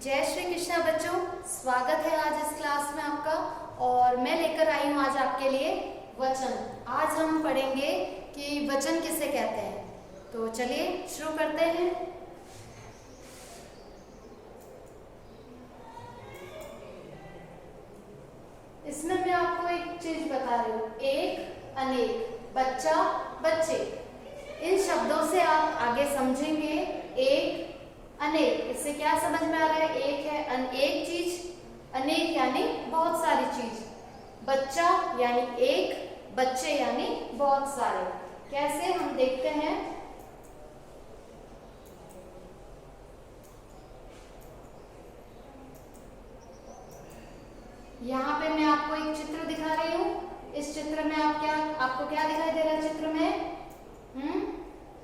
जय श्री कृष्णा बच्चों, स्वागत है आज इस क्लास में आपका। और मैं लेकर आई हूँ आज आपके लिए वचन। आज हम पढ़ेंगे कि वचन किसे कहते हैं। तो चलिए शुरू करते हैं। इसमें मैं आपको एक चीज बता रही हूँ, एक, अनेक, बच्चा, बच्चे। इन शब्दों से आप आगे समझेंगे एक, अनेक, इससे क्या समझ में आ रहा है। एक है एक चीज, अनेक यानी बहुत सारी चीज, बच्चा यानी एक, बच्चे यानी बहुत सारे। कैसे हम देखते हैं। यहाँ पे मैं आपको एक चित्र दिखा रही हूँ। इस चित्र में आपको क्या दिखाई दे रहा है चित्र में?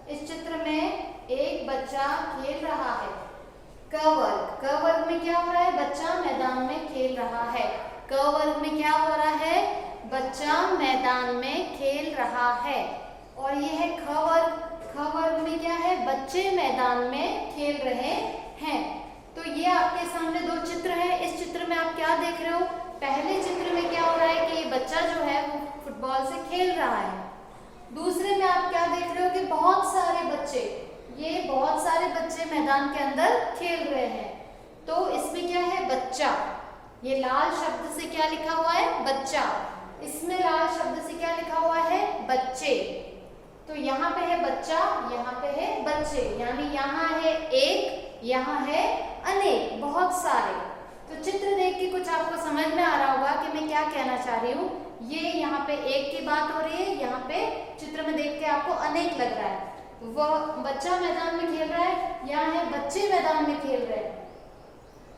इस चित्र में एक बच्चा खेल रहा है। क वर्ग में क्या हो रहा है? बच्चा मैदान में खेल रहा है। क वर्ग में क्या हो रहा है? बच्चा मैदान में खेल रहा है। और ये है ख वर्ग में क्या है? बच्चे मैदान में खेल रहे हैं। तो ये आपके सामने दो चित्र है। इस चित्र में आप क्या देख रहे हो? पहले चित्र में क्या हो रहा है कि ये बच्चा जो है वो फुटबॉल से खेल रहा है। दूसरे में आप क्या देख रहे हो कि बहुत सारे बच्चे मैदान के अंदर खेल रहे हैं। तो इसमें क्या है? बच्चा। ये लाल शब्द से क्या लिखा हुआ है? बच्चा। इसमें लाल शब्द से क्या लिखा हुआ है? बच्चे। तो यहाँ पे है बच्चा, यहाँ पे है बच्चे, यानी यहाँ है एक, यहाँ है अनेक, बहुत सारे। तो चित्र देख के कुछ आपको समझ में आ रहा होगा कि मैं क्या कहना चाह रही हूँ। ये यहाँ पे एक की बात हो रही है, यहाँ पे चित्र में देख के आपको अनेक लग रहा है। वह बच्चा मैदान में खेल रहा है, यहाँ है बच्चे मैदान में खेल रहे हैं।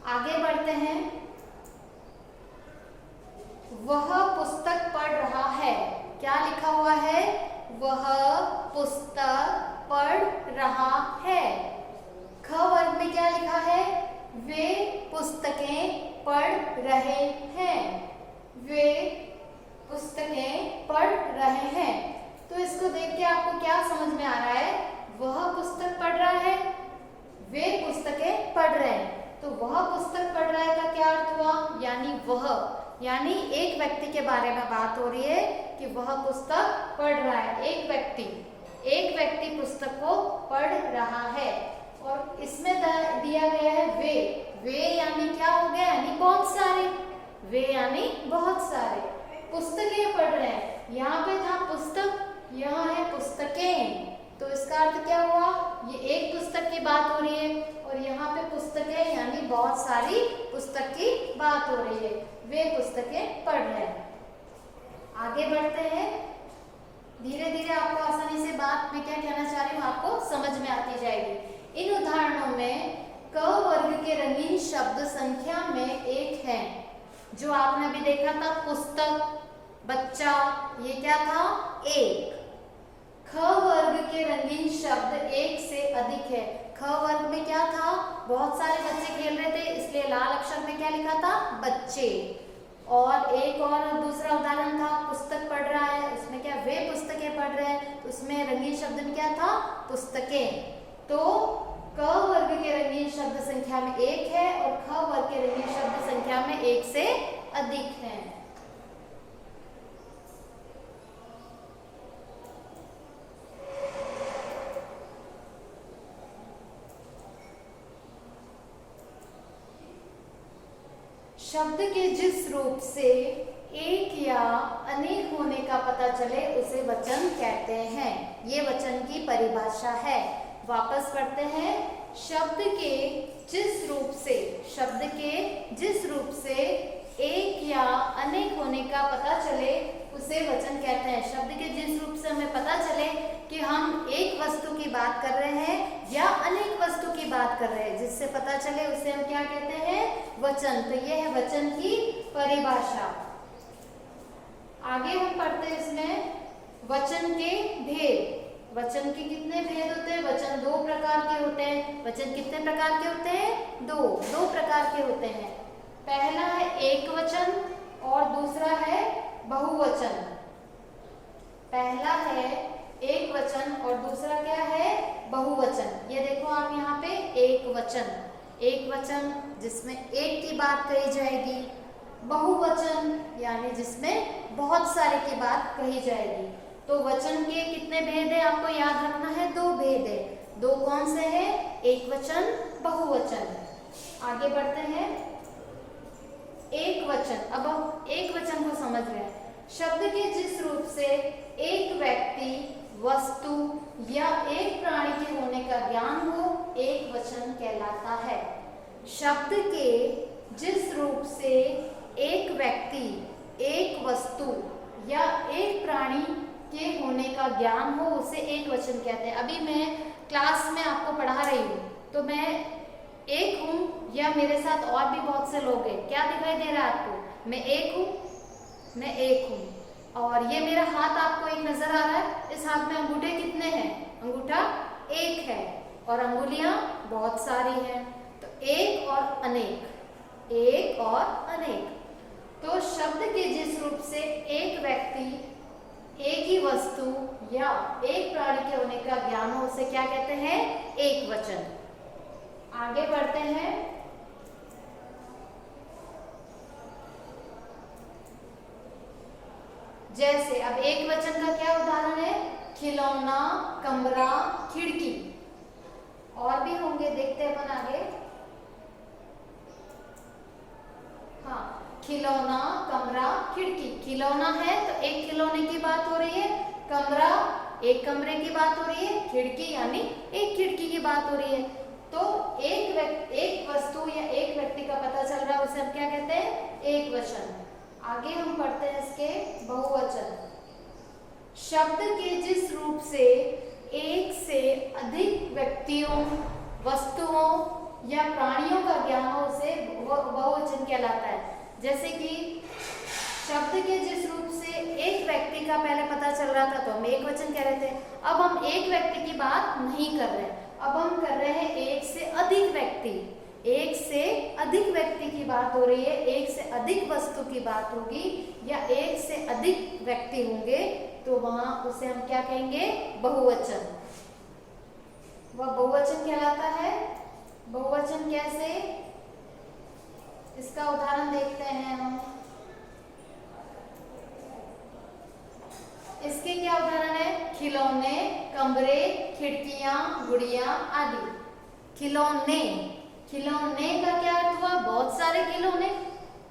आगे बढ़ते हैं। वह पुस्तक पढ़ रहा है। क्या लिखा हुआ है? वह पुस्तक पढ़ रहा है। ख वर्ग में क्या लिखा है? वे पुस्तकें पढ़ रहे हैं। वे पुस्तकें पढ़ रहे हैं। तो इसको देख के आपको क्या समझ में आ रहा है? वह पुस्तक पढ़ रहा है, वे पुस्तकें पढ़ रहे हैं। तो वह पुस्तक पढ़ रहा है का क्या अर्थ हुआ? यानी एक व्यक्ति के बारे में बात हो रही है कि वह पुस्तक पढ़ रहा है। एक व्यक्ति पुस्तक को पढ़ रहा है। और इसमें दिया गया है वे यानी क्या हो गया? यानी बहुत सारे। वे यानी बहुत सारे पुस्तकें पढ़ रहे हैं। यहाँ पे था पुस्तक, यहाँ है पुस्तकें। तो इसका अर्थ क्या हुआ? ये एक पुस्तक की बात हो रही है और यहाँ पे पुस्तकें यानी बहुत सारी पुस्तक की बात हो रही है। वे पुस्तकें पढ़ रहे हैं। आगे बढ़ते हैं। धीरे धीरे आपको आसानी से बात मैं क्या कहना चाह रही हूँ आपको समझ में आती जाएगी। इन उदाहरणों में क वर्ग के रंगीन शब्द संख्या में एक है। जो आपने अभी देखा था पुस्तक, बच्चा, ये क्या था? एक। ख वर्ग के रंगीन शब्द एक से अधिक है। ख वर्ग में क्या था? बहुत सारे बच्चे खेल रहे थे, इसलिए लाल अक्षर में क्या लिखा था? बच्चे। और एक और दूसरा उदाहरण था पुस्तक पढ़ रहा है, उसमें क्या? वे पुस्तकें पढ़ रहे हैं, तो उसमें रंगीन शब्द में क्या था? पुस्तकें। तो क वर्ग के रंगीन शब्द संख्या में एक है और ख वर्ग के रंगीन शब्द संख्या में एक से अधिक है। शब्द के जिस रूप से एक या अनेक होने का पता चले उसे वचन कहते हैं। ये वचन की परिभाषा है। वापस पढ़ते हैं। शब्द के जिस रूप से एक या अनेक होने का पता चले उसे वचन कहते हैं। शब्द के जिस रूप से हमें पता चले कि हम एक वस्तु की बात कर रहे हैं या अनेक वस्तु की बात कर रहे हैं, जिससे पता चले उसे हम क्या कहते हैं? वचन। तो यह है वचन की परिभाषा। आगे हम पढ़ते हैं इसमें वचन के भेद। वचन के कितने भेद होते हैं? वचन दो प्रकार के होते हैं। वचन कितने प्रकार के होते हैं? दो प्रकार के होते हैं। पहला है एक वचन और दूसरा है बहुवचन। पहला है एक वचन और दूसरा क्या है? बहुवचन। ये देखो आप यहाँ पे एक वचन। एक वचन जिसमें एक की बात कही जाएगी, बहुवचन यानी जिसमें बहुत सारे की बात कही जाएगी। तो वचन के कितने भेद है आपको याद रखना है, 2 भेद है। 2 कौन से हैं? एक वचन, बहुवचन। आगे बढ़ते हैं। एक वचन, अब हम एक वचन को समझ रहे हैं। शब्द के जिस रूप से एक व्यक्ति, वस्तु या एक प्राणी के होने का ज्ञान हो, एक वचन कहलाता है। शब्द के जिस रूप से एक व्यक्ति, एक वस्तु या एक प्राणी के होने का ज्ञान हो, उसे एक वचन कहते हैं। अभी मैं क्लास में आपको पढ़ा रही हूँ, तो मैं एक हूँ या मेरे साथ और भी बहुत से लोग हैं, क्या दिखाई दे रहा है आपको? मैं एक हूँ, मैं एक हूँ। और ये मेरा हाथ आपको एक नजर आ रहा है। इस हाथ में अंगूठे कितने हैं? अंगूठा एक है और अंगुलियां बहुत सारी हैं। तो एक और अनेक, एक और अनेक। तो शब्द के जिस रूप से एक व्यक्ति, एक ही वस्तु या एक प्राणी के होने का ज्ञान हो, उसे क्या कहते हैं? एक वचन। आगे बढ़ते हैं। जैसे अब एक वचन का क्या उदाहरण है? खिलौना, कमरा, खिड़की। और भी होंगे, देखते हैं अपन आगे। हाँ, खिलौना, कमरा, खिड़की। खिलौना है तो एक खिलौने की बात हो रही है, कमरा एक कमरे की बात हो रही है, खिड़की यानी एक खिड़की की बात हो रही है। तो एक वस्तु या एक व्यक्ति का पता चल रहा है, उसे हम क्या कहते हैं? एक वचन। आगे हम पढ़ते हैं इसके बहुवचन। शब्द के जिस रूप से एक से अधिक व्यक्तियों, वस्तुओं या प्राणियों का ज्ञान हो, उसे बहुवचन कहलाता है। जैसे कि शब्द के जिस रूप से एक व्यक्ति का पहले पता चल रहा था तो हम एक वचन कह रहे थे। अब हम एक व्यक्ति की बात नहीं कर रहे, अब हम कर रहे हैं एक से अधिक व्यक्ति। एक से अधिक व्यक्ति की बात हो रही है, एक से अधिक वस्तु की बात होगी या एक से अधिक व्यक्ति होंगे, तो वहां उसे हम क्या कहेंगे? बहुवचन। वह बहुवचन कहलाता है। बहुवचन कैसे? इसका उदाहरण देखते हैं हम। इसके क्या उदाहरण है? खिलौने, कमरे, खिड़कियां, गुड़िया आदि। खिलौने, खिलौने का क्या अर्थ हुआ? बहुत सारे खिलौने।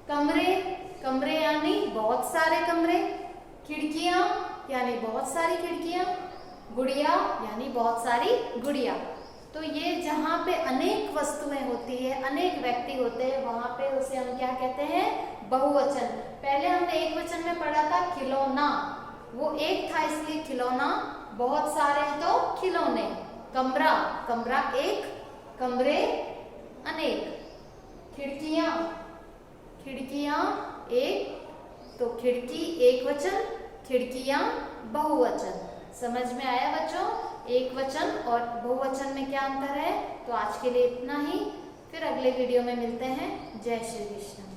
कमरे, कमरे यानी बहुत सारे कमरे। खिड़कियां यानी बहुत सारी खिड़कियां। गुड़िया यानी बहुत सारी गुड़िया। तो ये जहाँ पे अनेक वस्तुएं होती है, अनेक व्यक्ति होते हैं, वहां पे उसे हम क्या कहते हैं? बहुवचन। पहले हमने एक वचन में पढ़ा था खिलौना, वो एक था इसलिए खिलौना। बहुत सारे हैं तो खिलौने। कमरा, कमरा एक, कमरे अनेक। खिड़कियां, खिड़कियां एक, तो खिड़की एक वचन, खिड़कियां बहुवचन। समझ में आया बच्चों? एक वचन और बहुवचन में क्या अंतर है? तो आज के लिए इतना ही, फिर अगले वीडियो में मिलते हैं। जय श्री कृष्ण।